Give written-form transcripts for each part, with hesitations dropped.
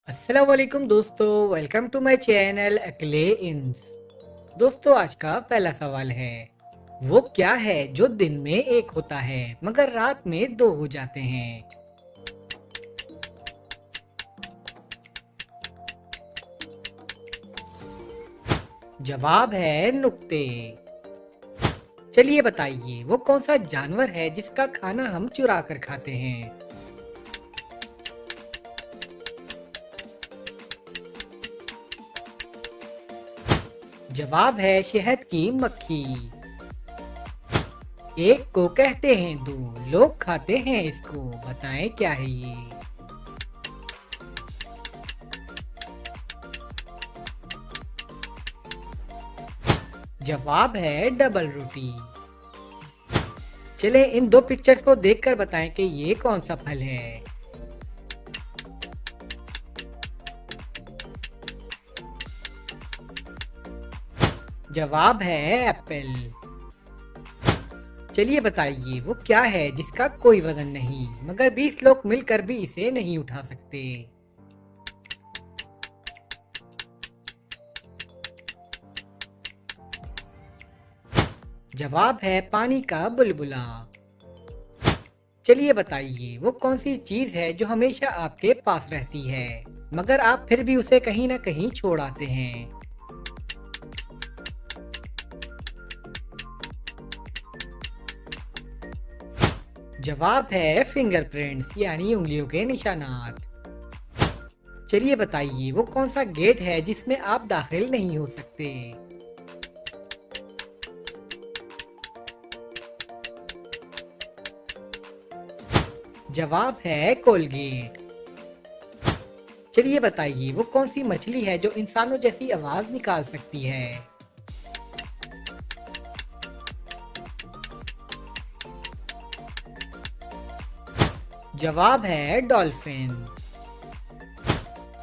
अस्सलाम वालेकुम दोस्तों, वेलकम टू माय चैनल अकेले इंस। दोस्तों, आज का पहला सवाल है, वो क्या है जो दिन में एक होता है मगर रात में दो हो जाते हैं? जवाब है नुक्ते। चलिए बताइए, वो कौन सा जानवर है जिसका खाना हम चुरा कर खाते हैं? जवाब है शहद की मक्खी। एक को कहते हैं दो, लोग खाते हैं इसको, बताएं क्या है ये? जवाब है डबल रोटी। चले इन दो पिक्चर्स को देखकर बताएं कि ये कौन सा फल है। जवाब है एप्पल। चलिए बताइए, वो क्या है जिसका कोई वजन नहीं मगर 20 लोग मिलकर भी इसे नहीं उठा सकते? जवाब है पानी का बुलबुला। चलिए बताइए, वो कौन सी चीज है जो हमेशा आपके पास रहती है मगर आप फिर भी उसे कहीं ना कहीं छोड़ आते हैं? जवाब है फिंगरप्रिंट्स यानी उंगलियों के निशानात। चलिए बताइए, वो कौन सा गेट है जिसमें आप दाखिल नहीं हो सकते? जवाब है कोलगेट। चलिए बताइए, वो कौन सी मछली है जो इंसानों जैसी आवाज निकाल सकती है? जवाब है डॉल्फिन।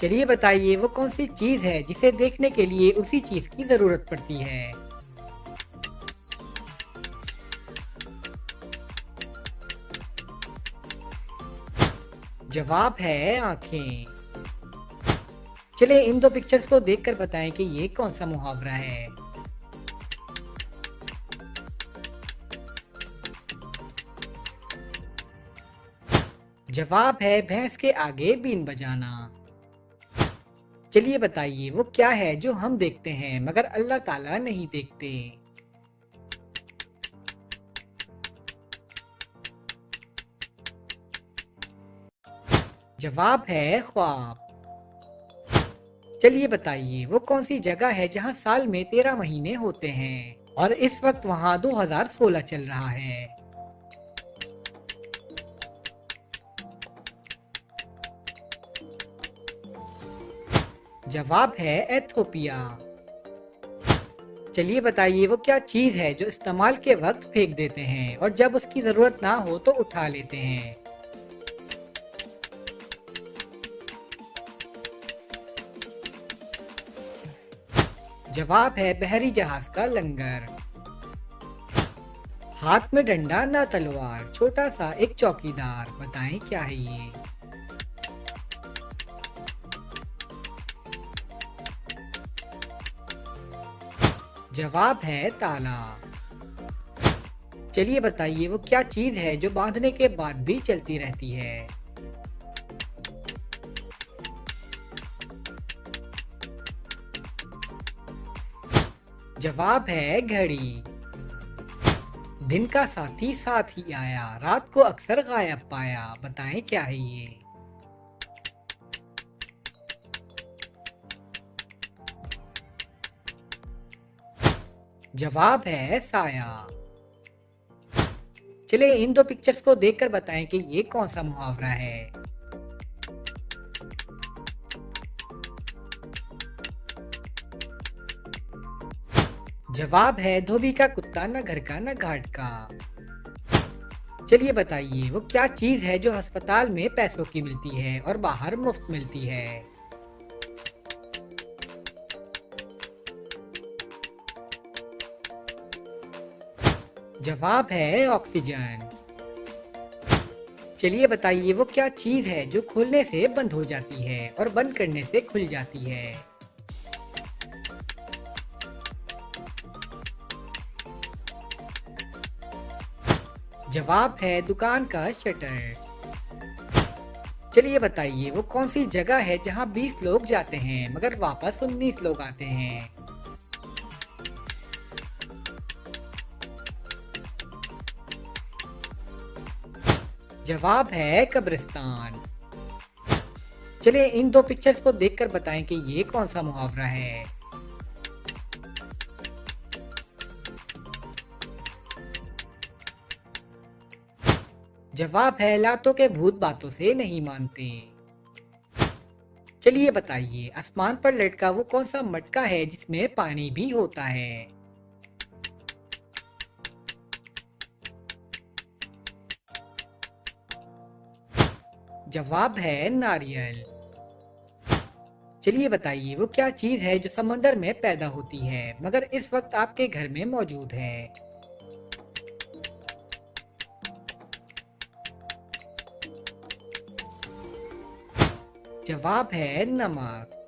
चलिए बताइए, वो कौन सी चीज है जिसे देखने के लिए उसी चीज की जरूरत पड़ती है? जवाब है आंखें। चलिए इन दो पिक्चर्स को देखकर बताएं कि ये कौन सा मुहावरा है। जवाब है भैंस के आगे बीन बजाना। चलिए बताइए, वो क्या है जो हम देखते हैं मगर अल्लाह ताला नहीं देखते? जवाब है ख्वाब। चलिए बताइए, वो कौन सी जगह है जहां साल में 13 महीने होते हैं और इस वक्त वहां 2016 चल रहा है? जवाब है एथोपिया। चलिए बताइए, वो क्या चीज है जो इस्तेमाल के वक्त फेंक देते हैं और जब उसकी जरूरत ना हो तो उठा लेते हैं? जवाब है बहरी जहाज का लंगर। हाथ में डंडा ना तलवार, छोटा सा एक चौकीदार, बताएं क्या है ये? जवाब है ताला। चलिए बताइए, वो क्या चीज है जो बांधने के बाद भी चलती रहती है? जवाब है घड़ी। दिन का साथी साथ ही आया, रात को अक्सर गायब पाया, बताएं क्या है ये? जवाब है साया। चलिए इन दो पिक्चर्स को देखकर बताएं कि ये कौन सा मुहावरा है। जवाब है धोबी का कुत्ता न घर का न घाट का। चलिए बताइए, वो क्या चीज है जो अस्पताल में पैसों की मिलती है और बाहर मुफ्त मिलती है? जवाब है ऑक्सीजन। चलिए बताइए वो क्या चीज़ है जो खोलने से बंद हो जाती है और बंद करने से खुल जाती है। जवाब है दुकान का शटर। चलिए बताइए वो कौन सी जगह है जहां 20 लोग जाते हैं मगर वापस 19 लोग आते हैं। जवाब है कब्रिस्तान। चलिए इन दो पिक्चर्स को देखकर बताएं कि ये कौन सा मुहावरा है। जवाब है लातों के भूत बातों से नहीं मानते। चलिए बताइए आसमान पर लटका वो कौन सा मटका है जिसमें पानी भी होता है। जवाब है नारियल। चलिए बताइए वो क्या चीज है जो समंदर में पैदा होती है मगर इस वक्त आपके घर में मौजूद है। जवाब है नमक।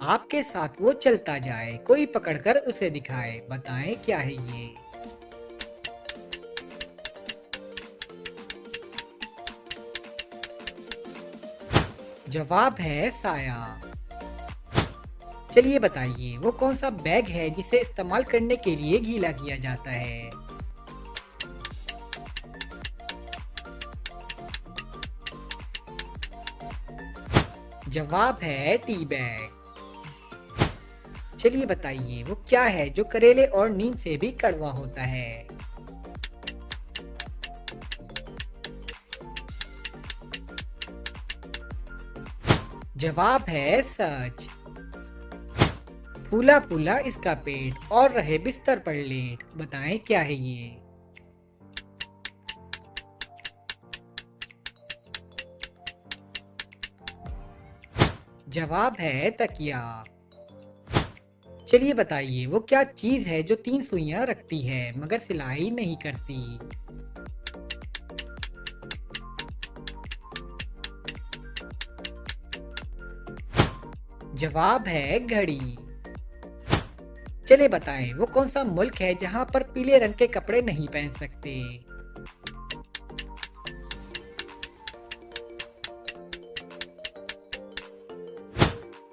आपके साथ वो चलता जाए कोई पकड़कर उसे दिखाए, बताएं क्या है ये। जवाब है साया। चलिए बताइए वो कौन सा बैग है जिसे इस्तेमाल करने के लिए गीला किया जाता है। जवाब है टी बैग। चलिए बताइए वो क्या है जो करेले और नीम से भी कड़वा होता है। जवाब है सच। फूला फूला इसका पेट और रहे बिस्तर पर लेट, बताएं क्या है ये। जवाब है तकिया। चलिए बताइए वो क्या चीज है जो 3 सुइयां रखती है मगर सिलाई नहीं करती। जवाब है घड़ी। चलिए बताएं वो कौन सा मुल्क है जहां पर पीले रंग के कपड़े नहीं पहन सकते।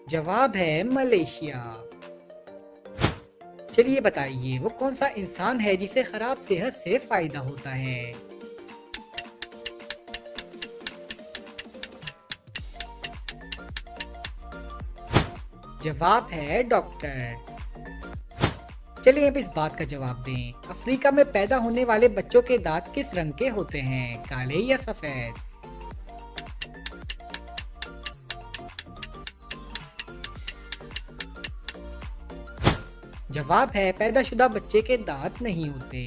जवाब है मलेशिया। चलिए बताइए वो कौन सा इंसान है जिसे खराब सेहत से फायदा होता है। जवाब है डॉक्टर। चलिए अब इस बात का जवाब दें, अफ्रीका में पैदा होने वाले बच्चों के दांत किस रंग के होते हैं, काले या सफेद। जवाब है पैदाशुदा बच्चे के दांत नहीं होते।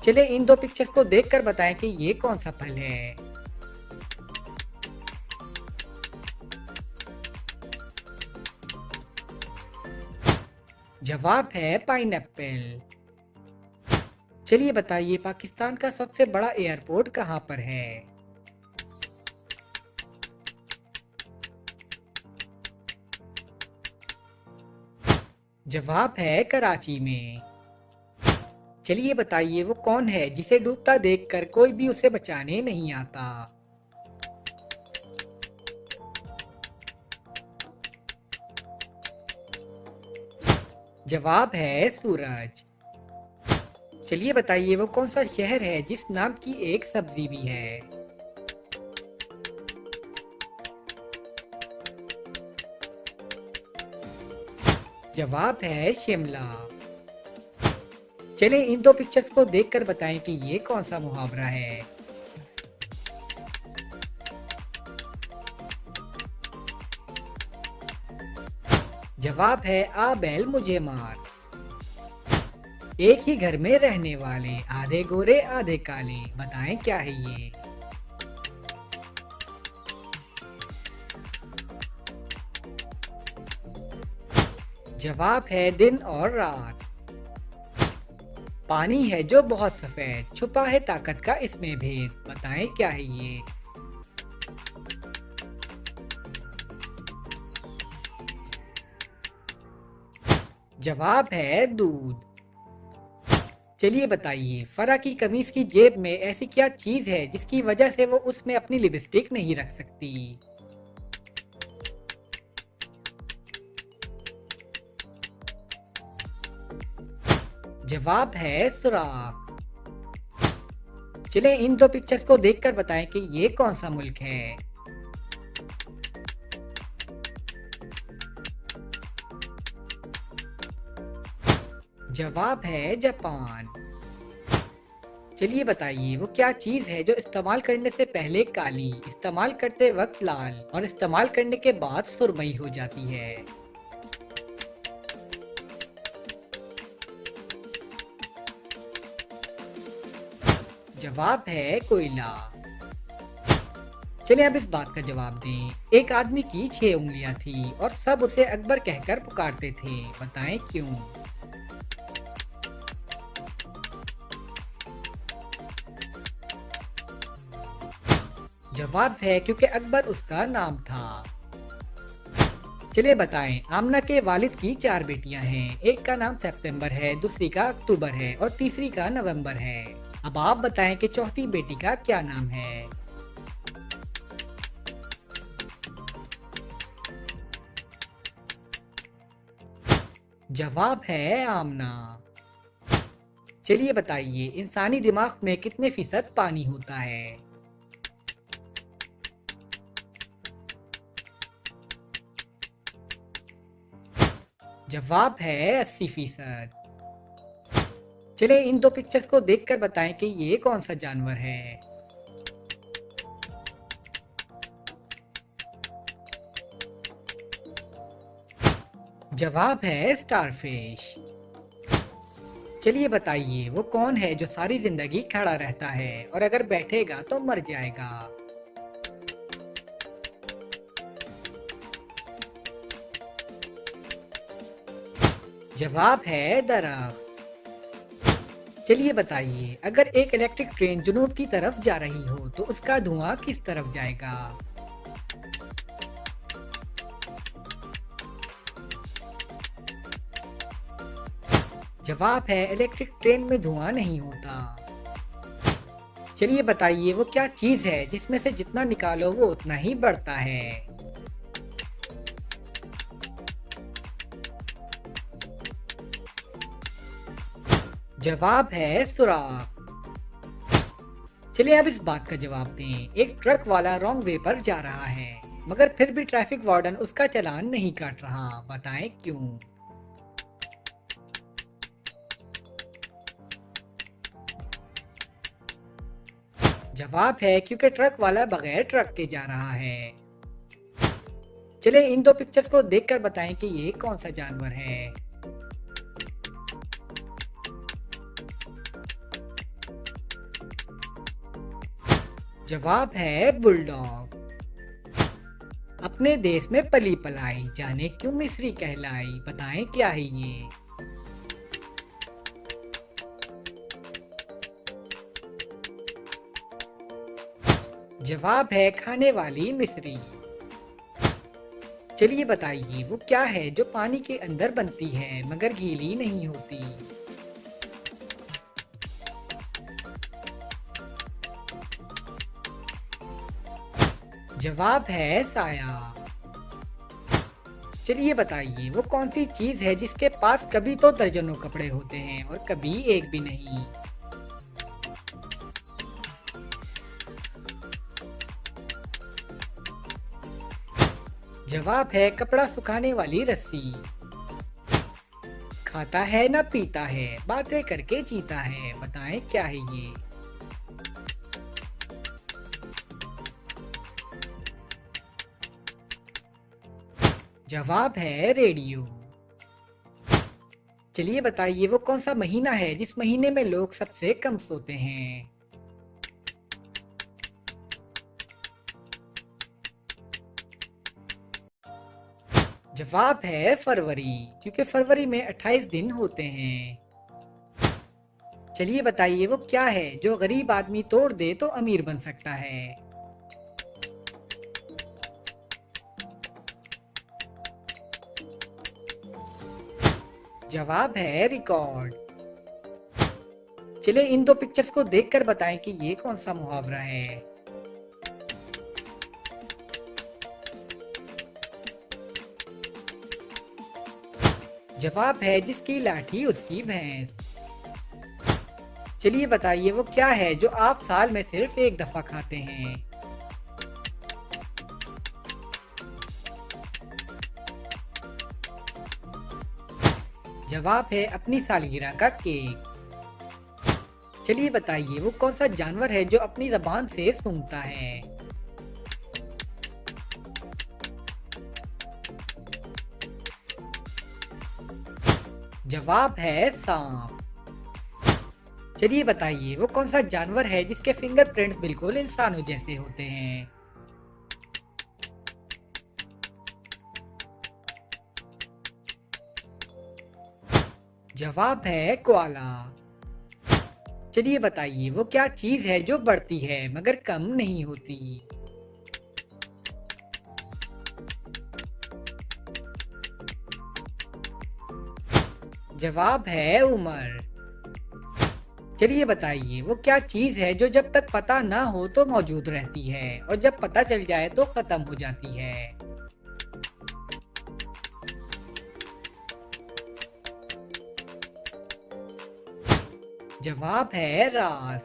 चलिए इन दो पिक्चर्स को देखकर बताएं कि ये कौन सा फल है। जवाब है पाइनएप्पल। चलिए बताइए पाकिस्तान का सबसे बड़ा एयरपोर्ट कहां पर है। जवाब है कराची में। चलिए बताइए वो कौन है जिसे डूबता देखकर कोई भी उसे बचाने नहीं आता। जवाब है सूरज। चलिए बताइए वो कौन सा शहर है जिस नाम की एक सब्जी भी है। जवाब है शिमला। चलिए इन दो पिक्चर्स को देखकर बताएं कि ये कौन सा मुहावरा है। जवाब है आ बैल मुझे मार। एक ही घर में रहने वाले आधे गोरे आधे काले, बताएं क्या है ये। जवाब है दिन और रात। पानी है जो बहुत सफेद, छुपा है ताकत का इसमें भेद, बताएं क्या है ये। जवाब है दूध। चलिए बताइए, फरा की कमीज की जेब में ऐसी क्या चीज है जिसकी वजह से वो उसमें अपनी लिपस्टिक नहीं रख सकती। जवाब है सुराख। चलिए इन दो पिक्चर्स को देखकर बताएं कि ये कौन सा मुल्क है। जवाब है जापान। चलिए बताइए, वो क्या चीज है जो इस्तेमाल करने से पहले काली, इस्तेमाल करते वक्त लाल और इस्तेमाल करने के बाद सुरमई हो जाती है। जवाब है कोयला। चलिए अब इस बात का जवाब दें। एक आदमी की 6 उंगलियां थी और सब उसे अकबर कहकर पुकारते थे, बताएं क्यों। जवाब है क्योंकि अकबर उसका नाम था। चलिए बताएं, आमना के वालिद की 4 बेटियां हैं। एक का नाम सितंबर है, दूसरी का अक्टूबर है और तीसरी का नवंबर है। अब आप बताएं कि चौथी बेटी का क्या नाम है। जवाब है आमना। चलिए बताइए, इंसानी दिमाग में कितने फीसद पानी होता है। जवाब है 80%। चलिए इन दो पिक्चर्स को देखकर बताएं कि ये कौन सा जानवर है। जवाब है स्टारफिश। चलिए बताइए, वो कौन है जो सारी जिंदगी खड़ा रहता है और अगर बैठेगा तो मर जाएगा। जवाब है दरख्त। चलिए बताइए, अगर एक इलेक्ट्रिक ट्रेन जुनूब की तरफ जा रही हो तो उसका धुआं किस तरफ जाएगा। जवाब है इलेक्ट्रिक ट्रेन में धुआं नहीं होता। चलिए बताइए, वो क्या चीज है जिसमें से जितना निकालो वो उतना ही बढ़ता है। जवाब है सुराख। चलिए अब इस बात का जवाब दें। एक ट्रक वाला रॉन्ग वे पर जा रहा है, मगर फिर भी ट्रैफिक वार्डन उसका चालान नहीं काट रहा, बताएं क्यों। जवाब है क्योंकि ट्रक वाला बगैर ट्रक के जा रहा है। चलिए इन दो पिक्चर्स को देखकर बताएं कि ये कौन सा जानवर है। जवाब है बुलडॉग। अपने देश में पली पलाई, जाने क्यों मिस्री कहलाई, बताएं क्या है ये। जवाब है खाने वाली मिस्री। चलिए बताइए, वो क्या है जो पानी के अंदर बनती है मगर गीली नहीं होती। जवाब है साया। चलिए बताइए, वो कौन सी चीज है जिसके पास कभी तो दर्जनों कपड़े होते हैं और कभी एक भी नहीं। जवाब है कपड़ा सुखाने वाली रस्सी। खाता है ना पीता है, बातें करके जीता है, बताएं क्या है ये। जवाब है रेडियो। चलिए बताइए, वो कौन सा महीना है जिस महीने में लोग सबसे कम सोते हैं। जवाब है फरवरी, क्योंकि फरवरी में 28 दिन होते हैं। चलिए बताइए वो क्या है जो गरीब आदमी तोड़ दे तो अमीर बन सकता है। जवाब है रिकॉर्ड। चलिए इन दो पिक्चर्स को देखकर बताएं कि ये कौन सा मुहावरा है। जवाब है जिसकी लाठी उसकी भैंस। चलिए बताइए वो क्या है जो आप साल में सिर्फ एक दफा खाते हैं। जवाब है अपनी सालगिरह का केक। चलिए बताइए वो कौन सा जानवर है जो अपनी जबान से सूंघता है। जवाब है सांप। चलिए बताइए वो कौन सा जानवर है जिसके फिंगरप्रिंट्स बिल्कुल इंसानों जैसे होते हैं। जवाब है कोआला। चलिए बताइए वो क्या चीज है जो बढ़ती है मगर कम नहीं होती। जवाब है उम्र। चलिए बताइए वो क्या चीज है जो जब तक पता ना हो तो मौजूद रहती है और जब पता चल जाए तो खत्म हो जाती है। जवाब है राज।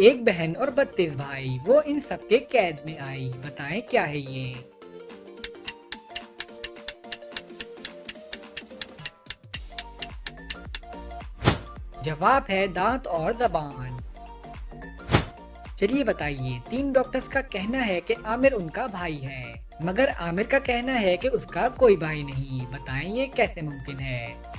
एक बहन और 32 भाई वो इन सबके कैद में आई, बताएं क्या है ये। जवाब है दांत और जबान। चलिए बताइए 3 डॉक्टर्स का कहना है कि आमिर उनका भाई है मगर आमिर का कहना है कि उसका कोई भाई नहीं, बताएं ये कैसे मुमकिन है।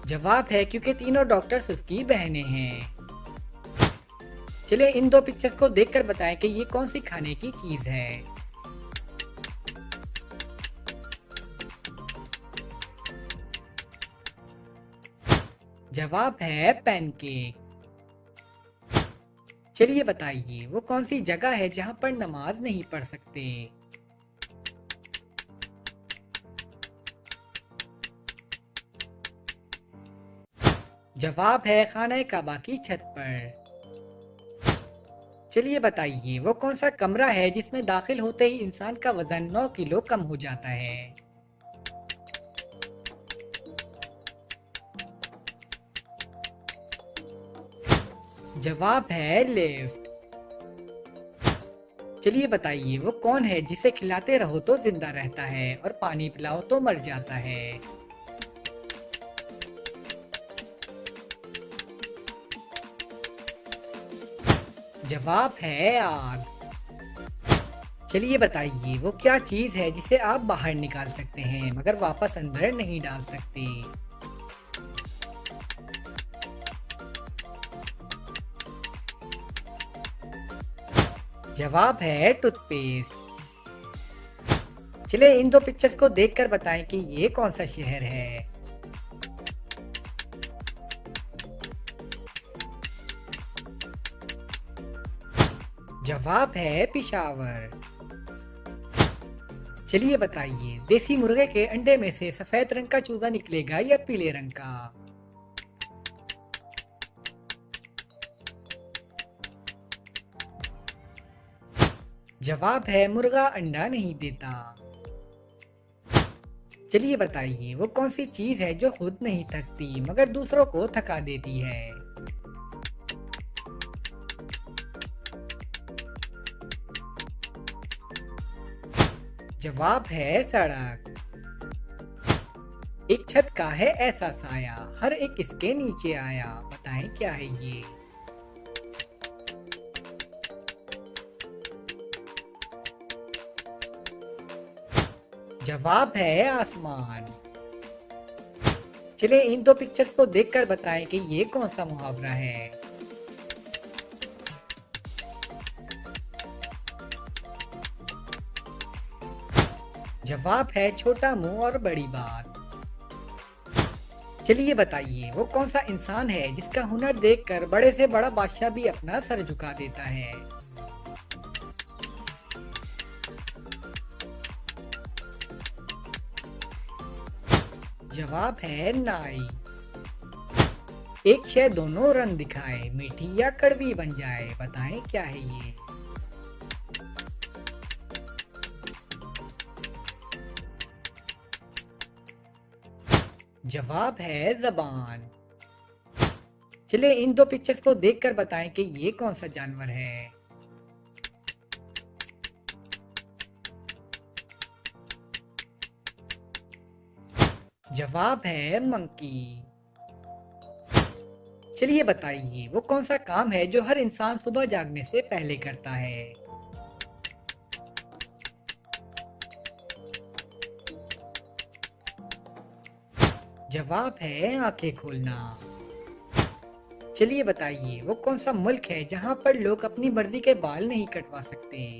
जवाब है क्योंकि तीनों डॉक्टर्स उसकी बहनें हैं। चलिए इन दो पिक्चर्स को देखकर बताएं कि ये कौन सी खाने की चीज है। जवाब है पैनकेक। चलिए बताइए वो कौन सी जगह है जहां पर नमाज नहीं पढ़ सकते। जवाब है खाना काबा की छत पर। चलिए बताइए वो कौन सा कमरा है जिसमें दाखिल होते ही इंसान का वजन 9 किलो कम हो जाता है। जवाब है लिफ्ट। चलिए बताइए वो कौन है जिसे खिलाते रहो तो जिंदा रहता है और पानी पिलाओ तो मर जाता है। जवाब है आग। चलिए बताइए वो क्या चीज है जिसे आप बाहर निकाल सकते हैं मगर वापस अंदर नहीं डाल सकते। जवाब है टूथपेस्ट। चलिए इन दो पिक्चर्स को देखकर बताएं कि ये कौन सा शहर है। जवाब है पिशावर। चलिए बताइए देसी मुर्गे के अंडे में से सफेद रंग का चूजा निकलेगा या पीले रंग का। जवाब है मुर्गा अंडा नहीं देता। चलिए बताइए वो कौन सी चीज है जो खुद नहीं थकती मगर दूसरों को थका देती है। जवाब है सड़क। एक छत का है ऐसा साया हर एक इसके नीचे आया, बताएं क्या है ये। जवाब है आसमान। चलिए इन दो पिक्चर्स को देखकर बताएं कि ये कौन सा मुहावरा है। जवाब है छोटा मुंह और बड़ी बात। चलिए बताइए वो कौन सा इंसान है जिसका हुनर देखकर बड़े से बड़ा बादशाह भी अपना सर झुका देता है। जवाब है नाई। एक शय दोनों रंग दिखाए, मीठी या कड़वी बन जाए, बताएं क्या है ये। जवाब है ज़बान। चलिए इन दो पिक्चर्स को देखकर बताएं कि ये कौन सा जानवर है। जवाब है मंकी। चलिए बताइए वो कौन सा काम है जो हर इंसान सुबह जागने से पहले करता है। जवाब है आंखें खोलना। चलिए बताइए वो कौन सा मुल्क है जहां पर लोग अपनी मर्जी के बाल नहीं कटवा सकते।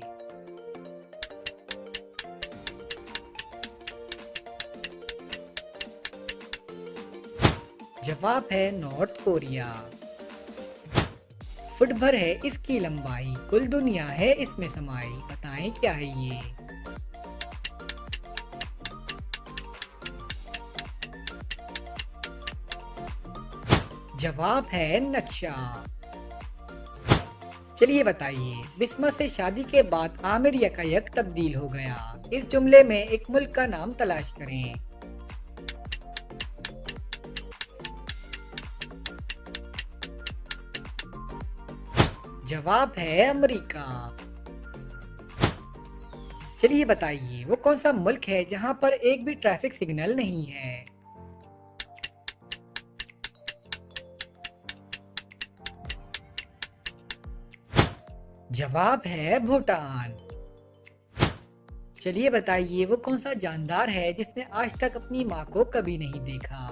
जवाब है नॉर्थ कोरिया। फुट भर है इसकी लंबाई, कुल दुनिया है इसमें समाई, बताएं क्या है ये। जवाब है नक्शा। चलिए बताइए बिस्मा से शादी के बाद आमिर यकायक तब्दील हो गया। इस जुमले में एक मुल्क का नाम तलाश करें। जवाब है अमेरिका। चलिए बताइए वो कौन सा मुल्क है जहां पर एक भी ट्रैफिक सिग्नल नहीं है। जवाब है भूटान। चलिए बताइए वो कौन सा जानदार है जिसने आज तक अपनी माँ को कभी नहीं देखा।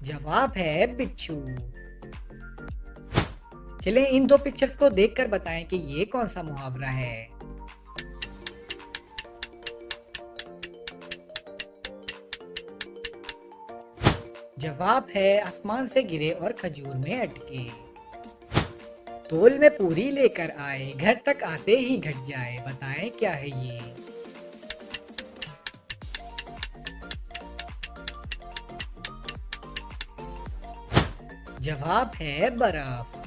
जवाब है बिच्छू। चलें इन दो पिक्चर्स को देखकर बताएं कि ये कौन सा मुहावरा है। जवाब है आसमान से गिरे और खजूर में अटके। तोल में पूरी लेकर आए, घर तक आते ही घट जाए, बताएं क्या है ये। जवाब है बर्फ।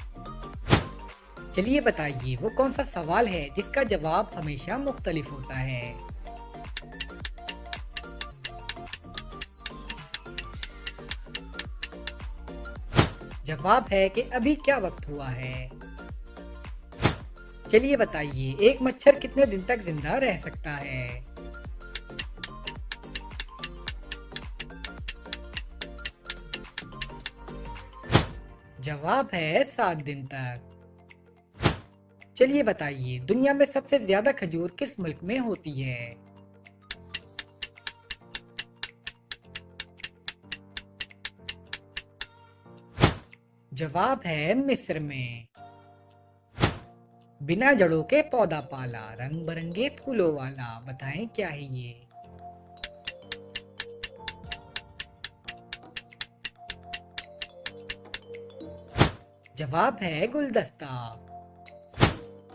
चलिए बताइए वो कौन सा सवाल है जिसका जवाब हमेशा मुख्तलिफ होता है। जवाब है कि अभी क्या वक्त हुआ है। चलिए बताइए एक मच्छर कितने दिन तक जिंदा रह सकता है। जवाब है 7 दिन तक। चलिए बताइए दुनिया में सबसे ज्यादा खजूर किस मुल्क में होती है। जवाब है मिस्र में। बिना जड़ों के पौधा पाला, रंग बिरंगे फूलों वाला, बताएं क्या है ये। जवाब है गुलदस्ता।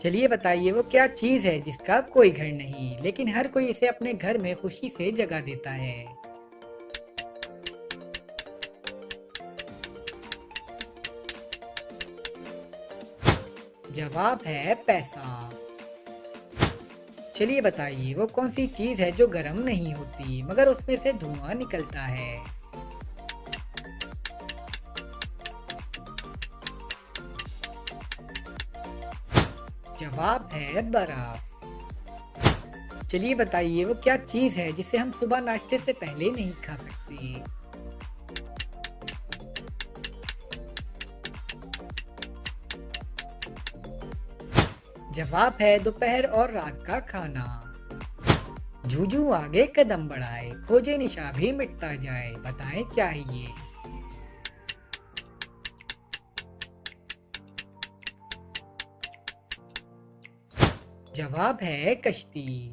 चलिए बताइए वो क्या चीज है जिसका कोई घर नहीं लेकिन हर कोई इसे अपने घर में खुशी से जगा देता है। जवाब है पैसा। चलिए बताइए वो कौन सी चीज है जो गर्म नहीं होती मगर उसमें से धुआं निकलता है। जवाब है बर्फ। चलिए बताइए वो क्या चीज है जिसे हम सुबह नाश्ते से पहले नहीं खा सकते। जवाब है दोपहर और रात का खाना। जूझू आगे कदम बढ़ाए, खोजे निशा भी मिटता जाए, बताएं क्या है ये। जवाब है कश्ती।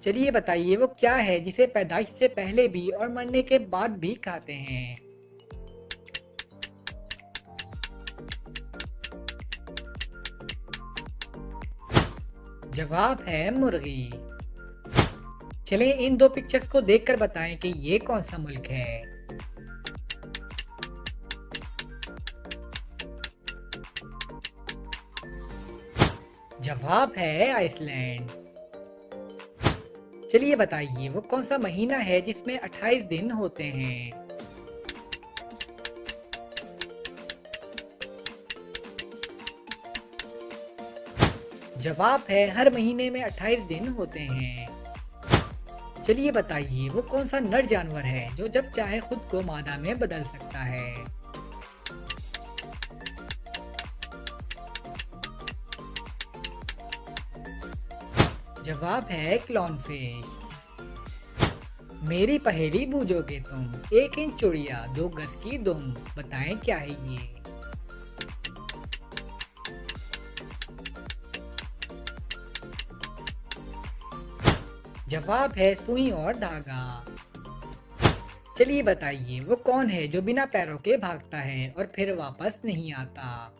चलिए बताइए वो क्या है जिसे पैदाइश से पहले भी और मरने के बाद भी खाते हैं। जवाब है मुर्गी। चलिए इन दो पिक्चर्स को देखकर बताएं कि ये कौन सा मुल्क है। जवाब है आइसलैंड। चलिए बताइए वो कौन सा महीना है जिसमें 28 दिन होते हैं। जवाब है हर महीने में 28 दिन होते हैं। चलिए बताइए वो कौन सा नर जानवर है जो जब चाहे खुद को मादा में बदल सकता है। जवाब है क्लॉनफिश। मेरी पहेली बूझोगे तुम, 1 इंच चूड़िया 2 गज की दुम, बताएं क्या है ये। जवाब है सुई और धागा। चलिए बताइए वो कौन है जो बिना पैरों के भागता है और फिर वापस नहीं आता।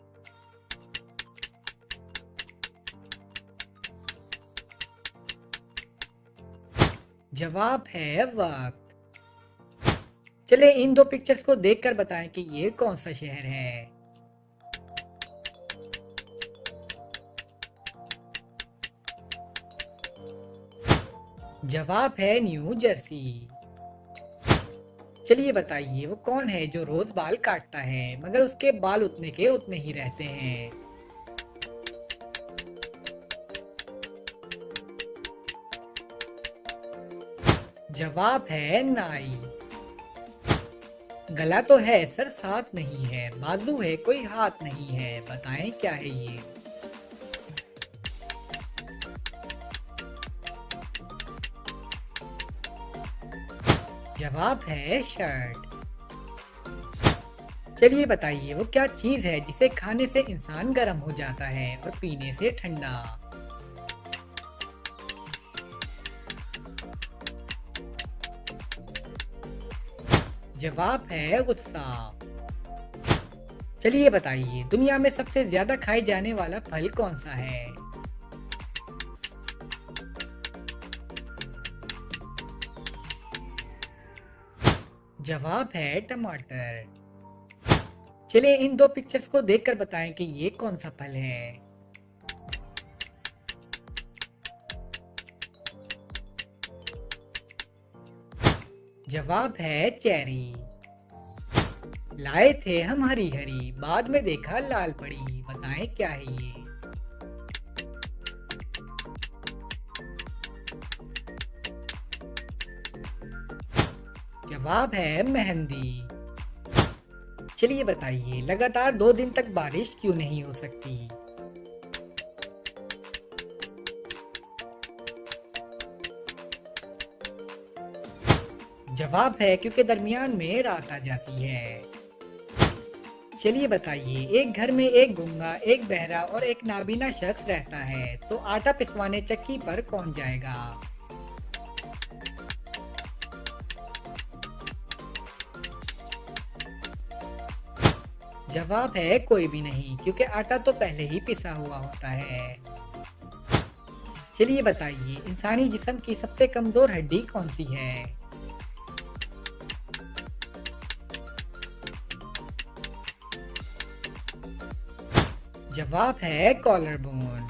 जवाब है वक्त। चलिए इन दो पिक्चर्स को देखकर बताएं कि ये कौन सा शहर है। जवाब है न्यू जर्सी। चलिए बताइए वो कौन है जो रोज बाल काटता है मगर उसके बाल उतने के उतने ही रहते हैं। जवाब है नाई। गला तो है सर साथ नहीं है, बाजू है कोई हाथ नहीं है, बताएं क्या है ये। जवाब है शर्ट। चलिए बताइए वो क्या चीज है जिसे खाने से इंसान गर्म हो जाता है और पीने से ठंडा। जवाब है गुस्सा। चलिए बताइए दुनिया में सबसे ज्यादा खाए जाने वाला फल कौन सा है। जवाब है टमाटर। चलिए इन दो पिक्चर्स को देखकर बताएं कि ये कौन सा फल है। जवाब है चेरी। लाए थे हम हरी हरी, बाद में देखा लाल पड़ी, बताएं क्या है ये। जवाब है मेहंदी। चलिए बताइए लगातार 2 दिन तक बारिश क्यों नहीं हो सकती। जवाब है क्योंकि दरमियान में रात आ जाती है। चलिए बताइए एक घर में एक गूंगा, एक बहरा और एक नाबीना शख्स रहता है, तो आटा पिसवाने चक्की पर कौन जाएगा। जवाब है कोई भी नहीं, क्योंकि आटा तो पहले ही पिसा हुआ होता है। चलिए बताइए इंसानी जिस्म की सबसे कमजोर हड्डी कौन सी है। जवाब है कॉलर बोन।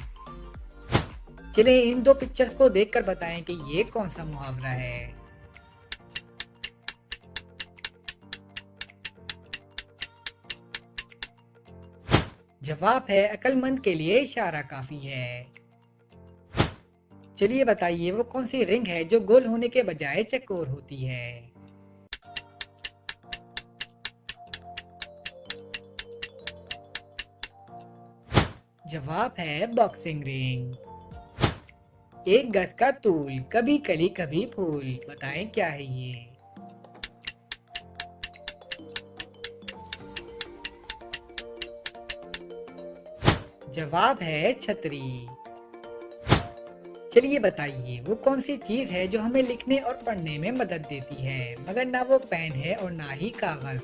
चलिए इन दो पिक्चर्स को देखकर बताएं कि ये कौन सा मुहावरा है। जवाब है अक्लमंद के लिए इशारा काफी है। चलिए बताइए वो कौन सी रिंग है जो गोल होने के बजाय चकोर होती है। जवाब है बॉक्सिंग रिंग। 1 गज का तूल, कभी कली कभी फूल, बताएं क्या है ये। जवाब है छतरी। चलिए बताइए वो कौन सी चीज है जो हमें लिखने और पढ़ने में मदद देती है मगर ना वो पेन है और ना ही कागज।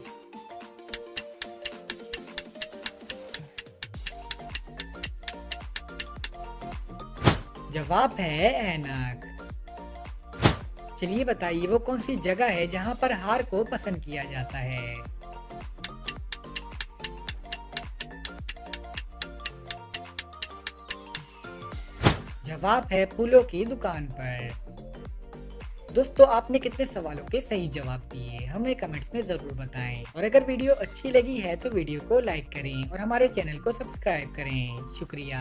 जवाब है ऐनक। चलिए बताइए वो कौन सी जगह है जहाँ पर हार को पसंद किया जाता है। जवाब है फूलों की दुकान पर। दोस्तों आपने कितने सवालों के सही जवाब दिए हमें कमेंट्स में ज़रूर बताएं और अगर वीडियो अच्छी लगी है तो वीडियो को लाइक करें और हमारे चैनल को सब्सक्राइब करें। शुक्रिया।